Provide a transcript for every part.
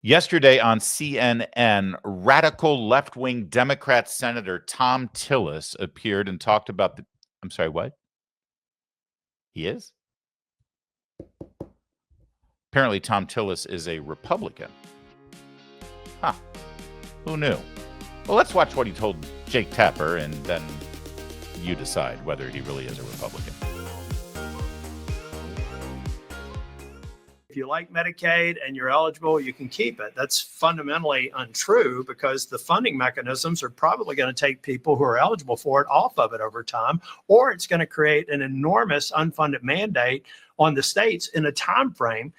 Yesterday on CNN, radical left-wing Democrat Senator Thom Tillis appeared and talked about the I'm sorry, what? He is? Apparently, Thom Tillis is a Republican. Huh. Who knew? Well, let's watch what he told Jake Tapper, and then you decide whether he really is a Republican. If you like Medicaid and you're eligible, you can keep it. That's fundamentally untrue because the funding mechanisms are probably going to take people who are eligible for it off of it over time, or it's going to create an enormous unfunded mandate on the states in a time frame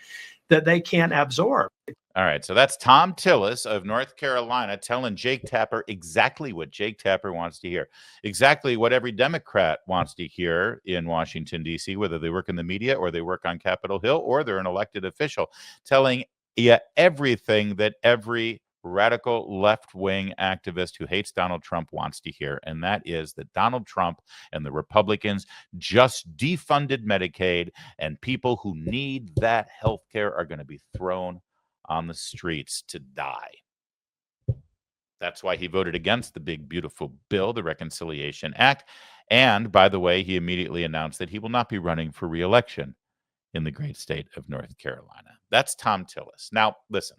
that they can't absorb. All right, so that's Thom Tillis of North Carolina telling Jake Tapper exactly what Jake Tapper wants to hear, exactly what every Democrat wants to hear in Washington, D.C., whether they work in the media or they work on Capitol Hill or they're an elected official, telling you everything that every radical left-wing activist who hates Donald Trump wants to hear, and that is that Donald Trump and the Republicans just defunded Medicaid, and people who need that health care are going to be thrown on the streets to die. That's why he voted against the big, beautiful bill, the Reconciliation Act. And by the way, he immediately announced that he will not be running for re-election in the great state of North Carolina. That's Thom Tillis. Now, listen,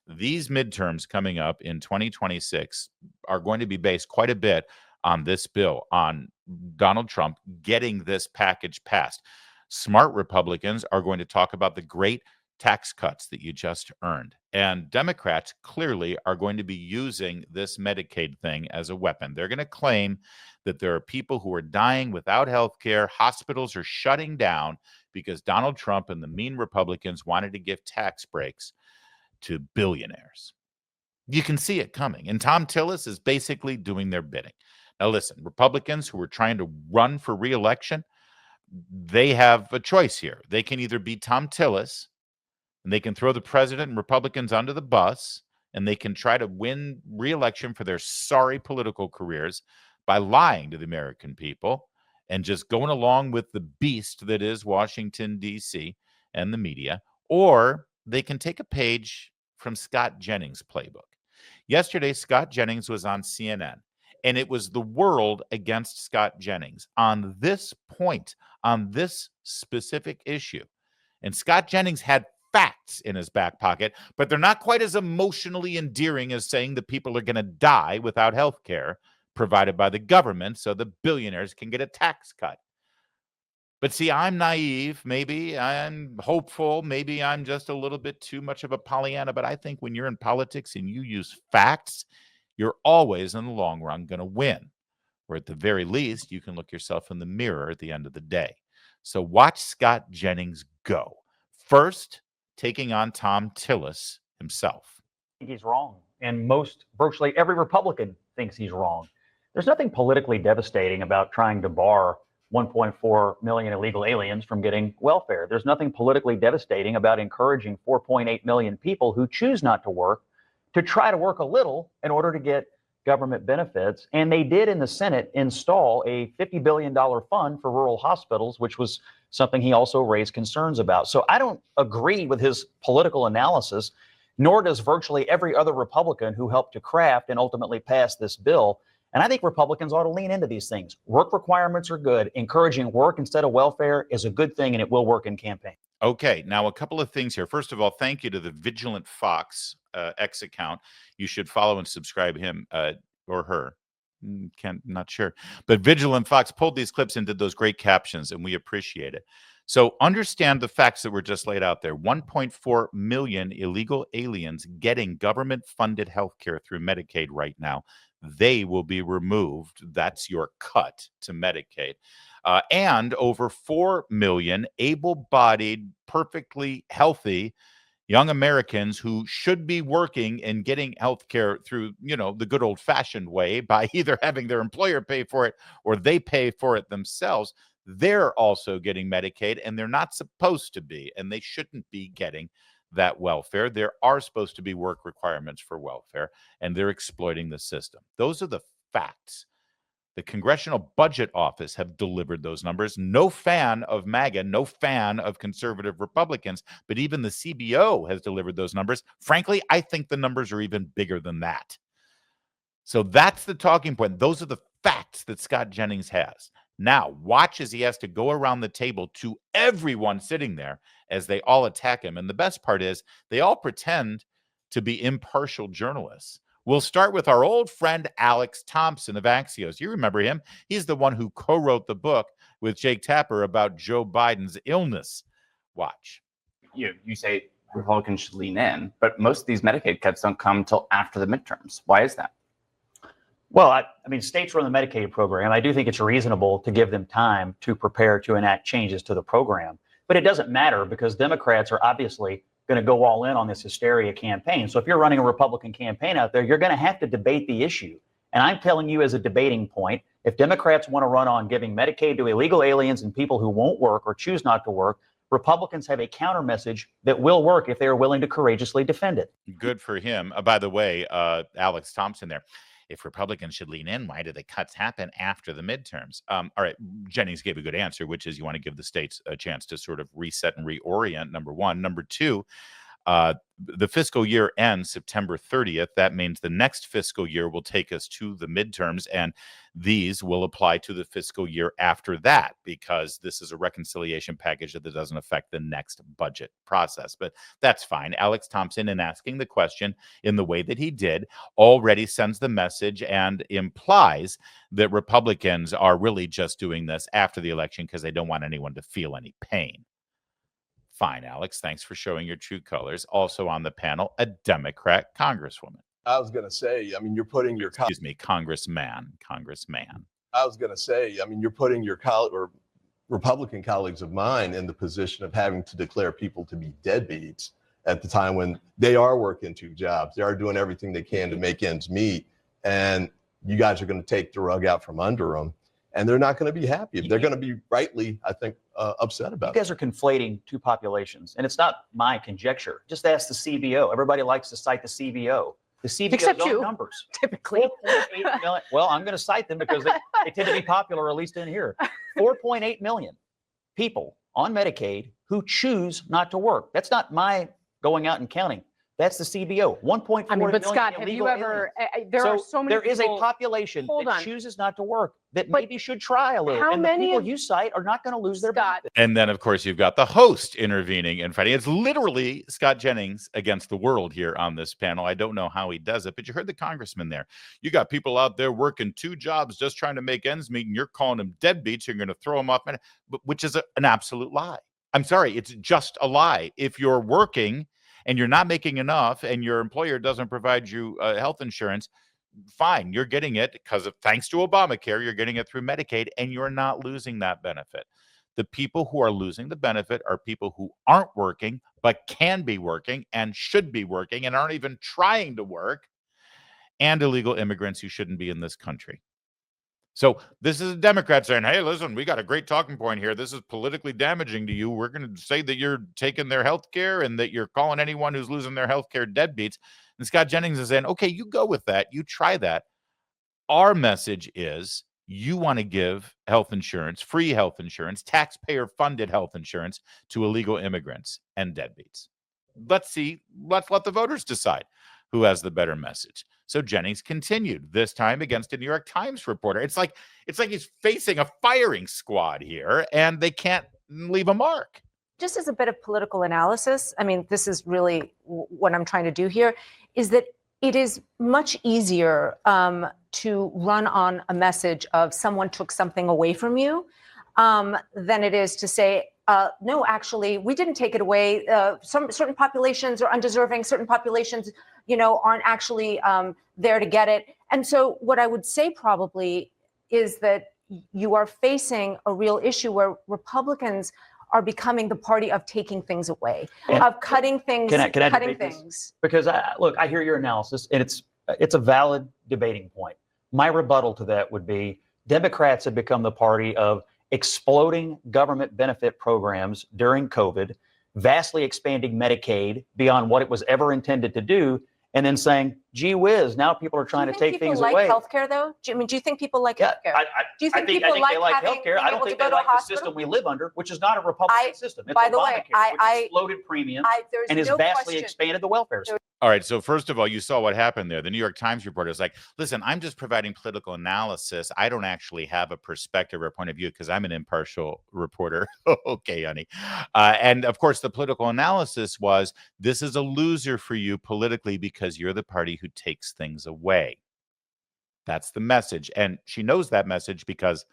these midterms coming up in 2026 are going to be based quite a bit on this bill, on Donald Trump getting this package passed. Smart Republicans are going to talk about the great tax cuts that you just earned. And Democrats clearly are going to be using this Medicaid thing as a weapon. They're going to claim that there are people who are dying without health care. Hospitals are shutting down because Donald Trump and the mean Republicans wanted to give tax breaks to billionaires. You can see it coming. And Thom Tillis is basically doing their bidding. Now, listen, Republicans who are trying to run for re-election, they have a choice here. They can either be Thom Tillis, and they can throw the president and Republicans under the bus, and they can try to win re-election for their sorry political careers by lying to the American people and just going along with the beast that is Washington, D.C. and the media, or they can take a page from Scott Jennings' playbook. Yesterday, Scott Jennings was on CNN, and it was the world against Scott Jennings on this point, on this specific issue. And Scott Jennings had facts in his back pocket, but they're not quite as emotionally endearing as saying that people are going to die without health care provided by the government so the billionaires can get a tax cut. But see, I'm naive. Maybe I'm hopeful. Maybe I'm just a little bit too much of a Pollyanna. But I think when you're in politics and you use facts, you're always in the long run going to win. Or at the very least, you can look yourself in the mirror at the end of the day. So watch Scott Jennings go. First, taking on Thom Tillis himself. I think he's wrong. And virtually every Republican thinks he's wrong. There's nothing politically devastating about trying to bar 1.4 million illegal aliens from getting welfare. There's nothing politically devastating about encouraging 4.8 million people who choose not to work to try to work a little in order to get government benefits. And they did in the Senate install a $50 billion fund for rural hospitals, which was something he also raised concerns about. So I don't agree with his political analysis, nor does virtually every other Republican who helped to craft and ultimately pass this bill. And I think Republicans ought to lean into these things. Work requirements are good. Encouraging work instead of welfare is a good thing, and it will work in campaign. Okay, now a couple of things here. First of all, thank you to the Vigilant Fox X account. You should follow and subscribe him or her. Not sure. But Vigilant Fox pulled these clips and did those great captions, and we appreciate it. So understand the facts that were just laid out there. 1.4 million illegal aliens getting government-funded health care through Medicaid right now. They will be removed. That's your cut to Medicaid. And over 4 million able-bodied, perfectly healthy young Americans who should be working and getting health care through, the good old-fashioned way by either having their employer pay for it or they pay for it themselves. They're also getting Medicaid, and they're not supposed to be, and they shouldn't be getting that welfare. There are supposed to be work requirements for welfare, and they're exploiting the system. Those are the facts. The Congressional Budget Office have delivered those numbers. No fan of MAGA, no fan of conservative Republicans, but even the CBO has delivered those numbers. Frankly, I think the numbers are even bigger than that. So that's the talking point. Those are the facts that Scott Jennings has. Now, watch as he has to go around the table to everyone sitting there as they all attack him. And the best part is they all pretend to be impartial journalists. We'll start with our old friend Alex Thompson of Axios. You remember him. He's the one who co-wrote the book with Jake Tapper about Joe Biden's illness. Watch. You say Republicans should lean in, but most of these Medicaid cuts don't come until after the midterms. Why is that? Well, I mean, states run the Medicaid program. I do think it's reasonable to give them time to prepare to enact changes to the program. But it doesn't matter because Democrats are obviously going to go all in on this hysteria campaign. So if you're running a Republican campaign out there, you're going to have to debate the issue. And I'm telling you as a debating point, if Democrats want to run on giving Medicaid to illegal aliens and people who won't work or choose not to work, Republicans have a counter message that will work if they are willing to courageously defend it. Good for him. By the way, Alex Thompson there. If Republicans should lean in, why do the cuts happen after the midterms? All right, Jennings gave a good answer, which is you want to give the states a chance to sort of reset and reorient, number one. Number two, the fiscal year ends September 30th. That means the next fiscal year will take us to the midterms, and these will apply to the fiscal year after that because this is a reconciliation package that doesn't affect the next budget process. But that's fine. Alex Thompson, in asking the question in the way that he did, already sends the message and implies that Republicans are really just doing this after the election because they don't want anyone to feel any pain. Fine, Alex. Thanks for showing your true colors. Also on the panel, a Democrat congresswoman. I was going to say, I mean, you're putting your... Congressman. I was going to say, I mean, you're putting your Republican colleagues of mine in the position of having to declare people to be deadbeats at the time when they are working two jobs. They are doing everything they can to make ends meet. And you guys are going to take the rug out from under them. And they're not going to be happy. They're going to be rightly, I think, upset about it. You guys are conflating two populations, and it's not my conjecture. Just ask the CBO. Everybody likes to cite the CBO. The CBO's own numbers. Typically. 4.8 million. Well, I'm going to cite them because they tend to be popular, at least in here. 4.8 million people on Medicaid who choose not to work. That's not my going out and counting. That's the CBO. 1.4 I mean, but million Scott, have you ever? There are so many. There is a population that chooses not to work that maybe should try a little. How and many the people you cite are not going to lose their benefits. And then, of course, you've got the host intervening and fighting. It's literally Scott Jennings against the world here on this panel. I don't know how he does it, but you heard the congressman there. You got people out there working two jobs just trying to make ends meet, and you're calling them deadbeats. You're going to throw them off, which is an absolute lie. I'm sorry, it's just a lie. If you're working and you're not making enough and your employer doesn't provide you health insurance, fine, you're getting it because thanks to Obamacare, you're getting it through Medicaid and you're not losing that benefit. The people who are losing the benefit are people who aren't working, but can be working and should be working and aren't even trying to work, and illegal immigrants who shouldn't be in this country. So this is a Democrat saying, hey, listen, we got a great talking point here. This is politically damaging to you. We're going to say that you're taking their health care and that you're calling anyone who's losing their health care deadbeats. And Scott Jennings is saying, okay, you go with that. You try that. Our message is you want to give health insurance, free health insurance, taxpayer-funded health insurance to illegal immigrants and deadbeats. Let's let the voters decide who has the better message. So Jennings continued, this time against a New York Times reporter. It's like he's facing a firing squad here, and they can't leave a mark. Just as a bit of political analysis, I mean, this is really what I'm trying to do here, is that it is much easier to run on a message of someone took something away from you than it is to say, no, actually, we didn't take it away. Some certain populations are undeserving. Certain populations, aren't actually there to get it. And so what I would say probably is that you are facing a real issue where Republicans are becoming the party of taking things away, of cutting things, cutting things. Because look, I hear your analysis, and it's a valid debating point. My rebuttal to that would be Democrats have become the party of exploding government benefit programs during COVID, vastly expanding Medicaid beyond what it was ever intended to do, and then saying, gee whiz, now people are trying to take things like away. Healthcare, though. Do you think people like Yeah, healthcare? Do you think I people think they like having, healthcare. I don't think they like the system we live under, which is not a Republican system. It's by the way, Obamacare, which exploded premiums and has vastly expanded the welfare state. All right. So first of all, you saw what happened there. The New York Times reporter is like, listen, I'm just providing political analysis. I don't actually have a perspective or a point of view because I'm an impartial reporter. Okay, honey. And of course, the political analysis was, this is a loser for you politically because you're the party who takes things away. That's the message. And she knows that message because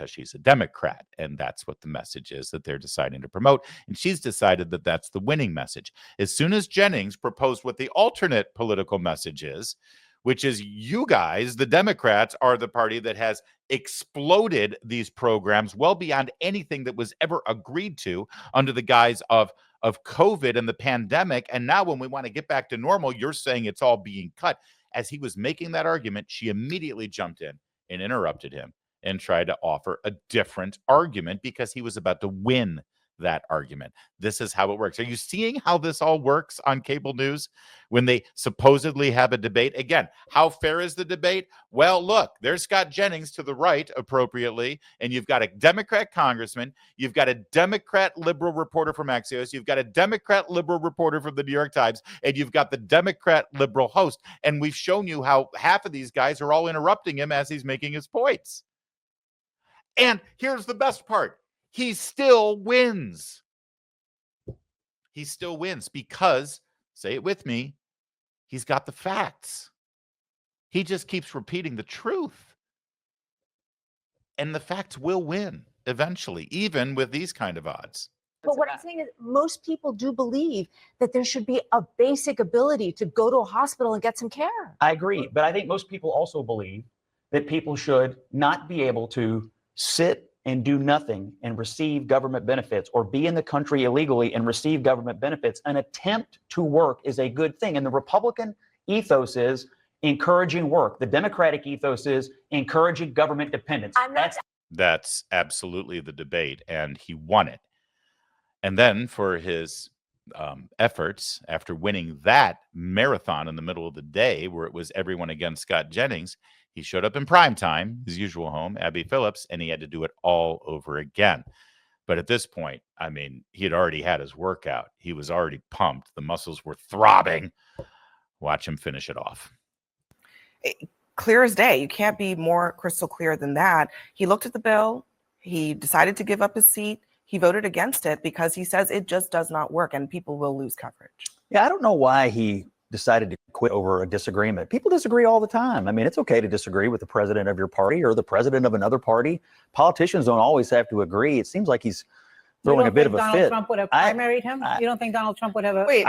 she's a Democrat, and that's what the message is that they're deciding to promote. And she's decided that that's the winning message. As soon as Jennings proposed what the alternate political message is, which is, you guys, the Democrats, are the party that has exploded these programs well beyond anything that was ever agreed to under the guise of COVID and the pandemic. And now when we want to get back to normal, you're saying it's all being cut. As he was making that argument, she immediately jumped in and interrupted him and tried to offer a different argument because he was about to win that argument. This is how it works. Are you seeing how this all works on cable news when they supposedly have a debate? Again, how fair is the debate? Well, look, there's Scott Jennings to the right, appropriately, and you've got a Democrat congressman, you've got a Democrat liberal reporter from Axios, you've got a Democrat liberal reporter from the New York Times, and you've got the Democrat liberal host. And we've shown you how half of these guys are all interrupting him as he's making his points. And here's the best part. He still wins. He still wins because, say it with me, he's got the facts. He just keeps repeating the truth. And the facts will win eventually, even with these kind of odds. But what I'm saying is, most people do believe that there should be a basic ability to go to a hospital and get some care. I agree. But I think most people also believe that people should not be able to sit and do nothing and receive government benefits, or be in the country illegally and receive government benefits. An attempt to work is a good thing. And the Republican ethos is encouraging work. The Democratic ethos is encouraging government dependence. That's absolutely the debate, and he won it. And then for his efforts, after winning that marathon in the middle of the day where it was everyone against Scott Jennings, he showed up in prime time, his usual home, Abby Phillips, and he had to do it all over again. But at this point, I mean, he had already had his workout. He was already pumped. The muscles were throbbing. Watch him finish it off. Clear as day. You can't be more crystal clear than that. He looked at the bill. He decided to give up his seat. He voted against it because he says it just does not work and people will lose coverage. Yeah, I don't know why he decided to quit over a disagreement. People disagree all the time. I mean, it's okay to disagree with the president of your party or the president of another party. Politicians don't always have to agree. It seems like he's throwing a bit of a Donald fit. Trump would have primaried him? You don't think Donald Trump would have a... Wait,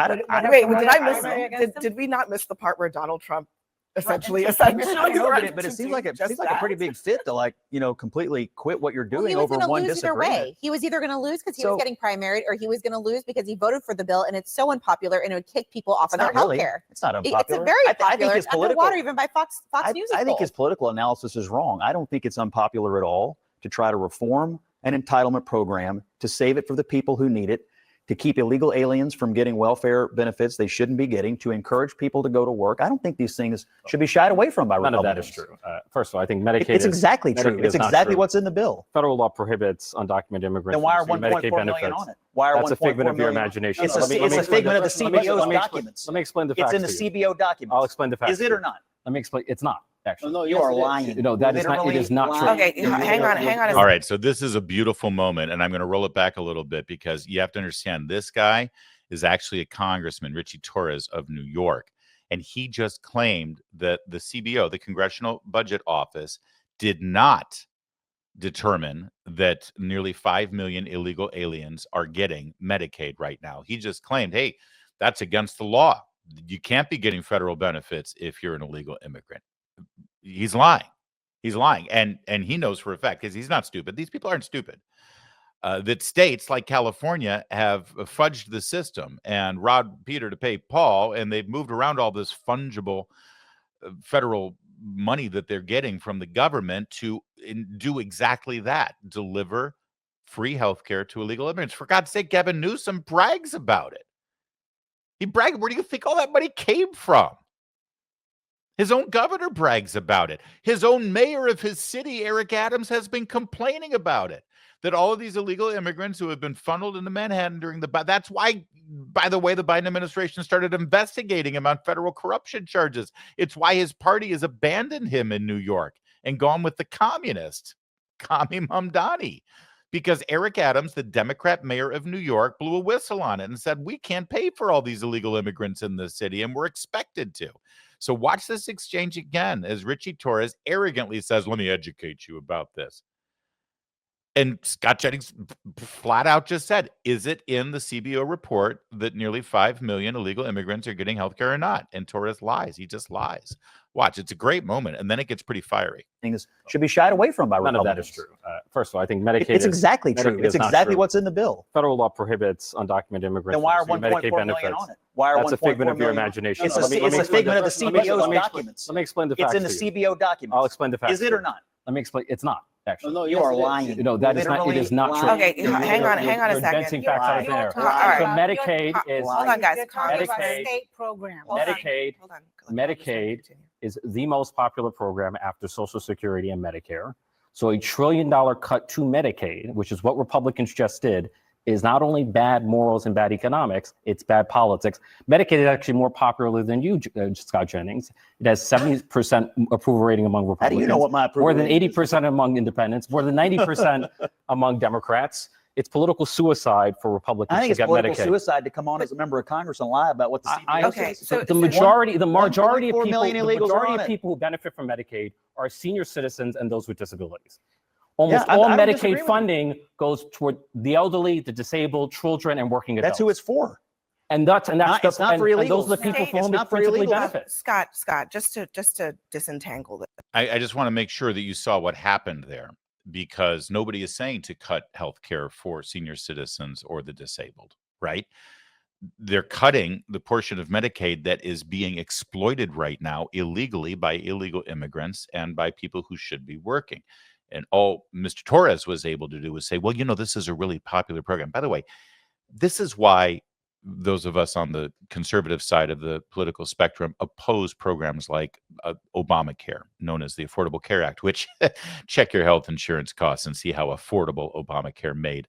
did we not miss the part where Donald Trump essentially but it seems like a pretty big fit to completely quit what you're doing over one disagreement. He was either going to lose because he was getting primaried, or he was going to lose because he voted for the bill and it's so unpopular and it would kick people off of their health care. It's not unpopular. It's very popular. I think it's underwater even by Fox News. I think his political analysis is wrong. I don't think it's unpopular at all to try to reform an entitlement program, to save it for the people who need it, to keep illegal aliens from getting welfare benefits they shouldn't be getting, to encourage people to go to work. I don't think these things should be shied away from by Republicans. None of that is true. First of all, I think Medicaid It's exactly true. It's exactly what's in the bill. Federal law prohibits undocumented immigrants. Then why are from receiving Medicaid benefits on it? Why are That's a figment of your imagination. It's a figment of the CBO's documents. Let me explain the facts. It's in the CBO documents. I'll explain the facts. Is it or not? Let me explain. It's not. Actually. No, you are lying. No, that is not. It is not true. Okay, hang on. All right, so this is a beautiful moment, and I'm going to roll it back a little bit because you have to understand this guy is actually a congressman, Richie Torres of New York, and he just claimed that the CBO, the Congressional Budget Office, did not determine that nearly 5 million illegal aliens are getting Medicaid right now. He just claimed, hey, that's against the law. You can't be getting federal benefits if you're an illegal immigrant. He's lying. He's lying. And he knows for a fact, because he's not stupid. These people aren't stupid. That states like California have fudged the system and robbed Peter to pay Paul, and they've moved around all this fungible federal money that they're getting from the government to do exactly that, deliver free health care to illegal immigrants. For God's sake, Gavin Newsom brags about it. He bragged. Where do you think all that money came from? His own governor brags about it. His own mayor of his city, Eric Adams, has been complaining about it. That all of these illegal immigrants who have been funneled into Manhattan during that's why, by the way, the Biden administration started investigating him on federal corruption charges. It's why his party has abandoned him in New York and gone with the communist, Kami Mamdani. Because Eric Adams, the Democrat mayor of New York, blew a whistle on it and said, we can't pay for all these illegal immigrants in this city, and we're expected to. So watch this exchange again as Richie Torres arrogantly says, let me educate you about this. And Scott Jennings flat out just said, is it in the CBO report that nearly 5 million illegal immigrants are getting health care or not? And Torres lies. He just lies. Watch, it's a great moment. And then it gets pretty fiery. Things should be shied away from by None Republicans. of that is true. First of all, I think Medicaid It's exactly true. It's exactly what's in the bill. Federal law prohibits undocumented immigrants. Then why are from 1.4 Medicaid million benefits. on it? Why are That's a 1.4 figment of your million? imagination. It's a Let me figment of the explain CBO's documents. Let me explain the facts. It's in the to you. CBO documents. I'll explain the facts. Is it to or you. not? Let me explain. It's not. Actually, No, you are lying. No, that is not. It is not true. Okay, hang on a You're second. inventing facts out of thin air. All right. So Medicaid is Hold on, guys. You're talking about Medicaid- state program. Medicaid. Hold on. Medicaid is the most popular program after Social Security and Medicare. So $1 trillion cut to Medicaid, which is what Republicans just did, is not only bad morals and bad economics, it's bad politics. Medicaid is actually more popular than you, Scott Jennings. It has 70% approval rating among Republicans. How do you know what my approval More than rating is? 80% among independents, more than 90% among Democrats. It's political suicide for Republicans I think to it's get political Medicaid. suicide to come on as a member of Congress and lie about what the CBO Okay, says. so The majority of 1.4 people, million illegals are on it. who benefit from Medicaid are senior citizens and those with disabilities. Almost Yeah, all I don't disagree Medicaid with funding goes toward the elderly, the disabled, children, and working adults. That's who it's for. And that's It's not for and those illegals. are the people It's for whom not it for principally illegals. benefits. Scott, just to disentangle this. I just want to make sure that you saw what happened there, because nobody is saying to cut health care for senior citizens or the disabled, right? They're cutting the portion of Medicaid that is being exploited right now illegally by illegal immigrants and by people who should be working. And all Mr. Torres was able to do was say, well, this is a really popular program. By the way, this is why those of us on the conservative side of the political spectrum oppose programs like Obamacare, known as the Affordable Care Act, which check your health insurance costs and see how affordable Obamacare made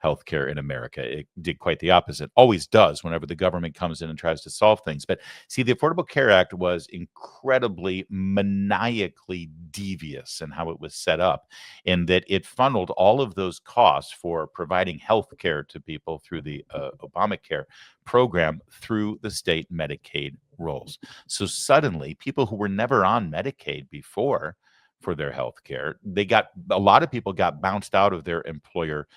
healthcare in America. It did quite the opposite. Always does whenever the government comes in and tries to solve things. But see, the Affordable Care Act was incredibly maniacally devious in how it was set up, in that it funneled all of those costs for providing health care to people through the Obamacare program through the state Medicaid rolls. So suddenly, people who were never on Medicaid before for their health care, a lot of people got bounced out of their employer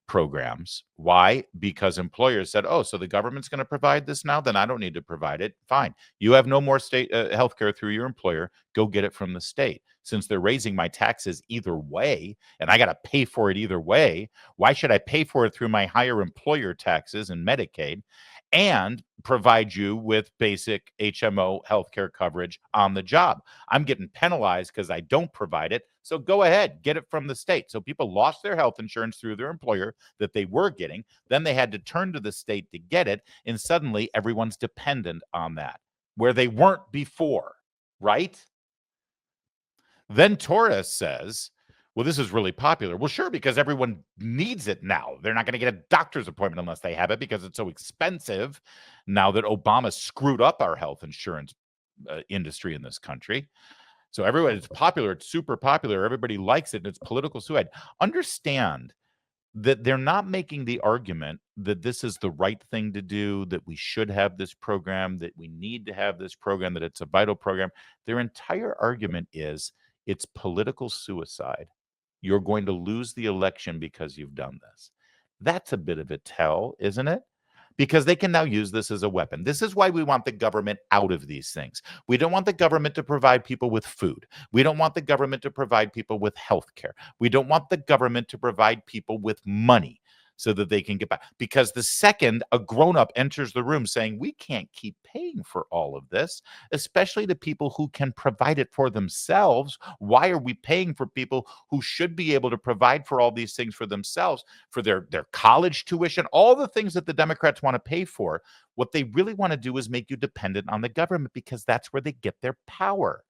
programs. Why? Because employers said, oh, so the government's going to provide this now? Then I don't need to provide it. Fine. You have no more state health care through your employer. Go get it from the state. Since they're raising my taxes either way, and I got to pay for it either way, why should I pay for it through my higher employer taxes and Medicaid and provide you with basic HMO healthcare coverage on the job? I'm getting penalized because I don't provide it. So go ahead, get it from the state. So people lost their health insurance through their employer that they were getting. Then they had to turn to the state to get it. And suddenly everyone's dependent on that, where they weren't before, right? Then Torres says, well, this is really popular. Well, sure, because everyone needs it now. They're not going to get a doctor's appointment unless they have it because it's so expensive now that Obama screwed up our health insurance industry in this country. So everyone, it's popular. It's super popular. Everybody likes it. And it's political suicide. Understand that they're not making the argument that this is the right thing to do, that we should have this program, that we need to have this program, that it's a vital program. Their entire argument is it's political suicide. You're going to lose the election because you've done this. That's a bit of a tell, isn't it? Because they can now use this as a weapon. This is why we want the government out of these things. We don't want the government to provide people with food. We don't want the government to provide people with health care. We don't want the government to provide people with money. so that they can get back. Because the second a grown-up enters the room saying, we can't keep paying for all of this, especially to people who can provide it for themselves. Why are we paying for people who should be able to provide for all these things for themselves, for their college tuition, all the things that the Democrats want to pay for? What they really want to do is make you dependent on the government, because that's where they get their power.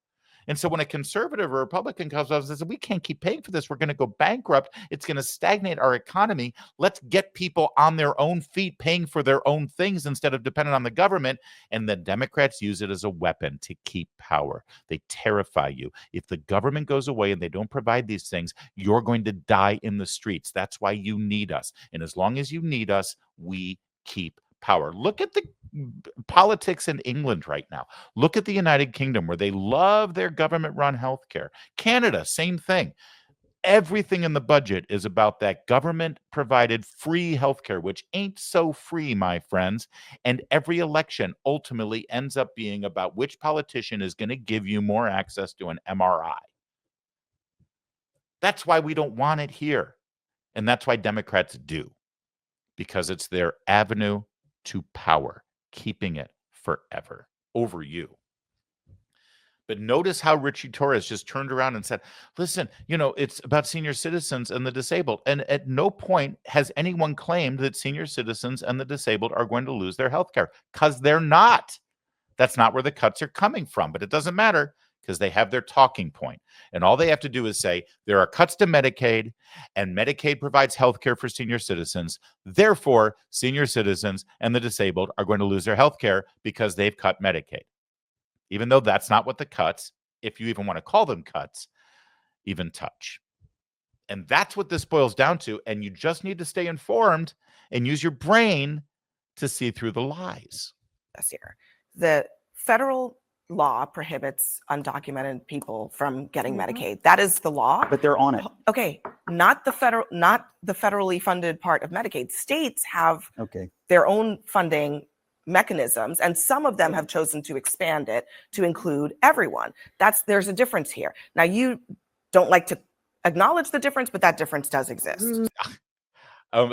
And so when a conservative or Republican comes up and says, we can't keep paying for this, we're going to go bankrupt, it's going to stagnate our economy, let's get people on their own feet paying for their own things instead of dependent on the government. And the Democrats use it as a weapon to keep power. They terrify you. If the government goes away and they don't provide these things, you're going to die in the streets. That's why you need us. And as long as you need us, we keep power. Look at the politics in England right now. Look at the United Kingdom, where they love their government-run healthcare. Canada, same thing. Everything in the budget is about that government-provided free healthcare, which ain't so free, my friends. And every election ultimately ends up being about which politician is going to give you more access to an MRI. That's why we don't want it here. And that's why Democrats do, because it's their avenue to power, keeping it forever over you. But notice how Richie Torres just turned around and said, listen, it's about senior citizens and the disabled. And at no point has anyone claimed that senior citizens and the disabled are going to lose their health care, because they're not. That's not where the cuts are coming from. But it doesn't matter, because they have their talking point. And all they have to do is say, there are cuts to Medicaid, and Medicaid provides health care for senior citizens. Therefore, senior citizens and the disabled are going to lose their health care because they've cut Medicaid. Even though that's not what the cuts, if you even want to call them cuts, even touch. And that's what this boils down to. And you just need to stay informed and use your brain to see through the lies. This year, the federal law prohibits undocumented people from getting Medicaid. That is the law. But they're on it. Okay, not the federally funded part of Medicaid. States have Okay. their own funding mechanisms, and some of them have chosen to expand it to include everyone. There's a difference here. Now, you don't like to acknowledge the difference, but that difference does exist.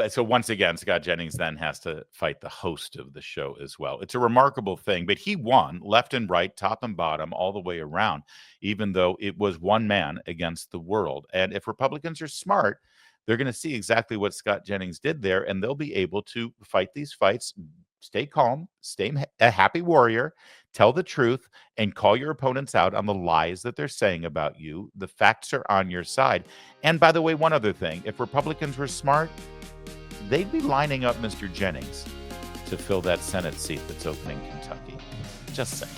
So once again, Scott Jennings then has to fight the host of the show as well. It's a remarkable thing, but he won left and right, top and bottom, all the way around, even though it was one man against the world. And if Republicans are smart, they're going to see exactly what Scott Jennings did there, and they'll be able to fight these fights, stay calm, stay a happy warrior, tell the truth, and call your opponents out on the lies that they're saying about you. The facts are on your side. And by the way, one other thing, if Republicans were smart, they'd be lining up Mr. Jennings to fill that Senate seat that's open in Kentucky. Just saying.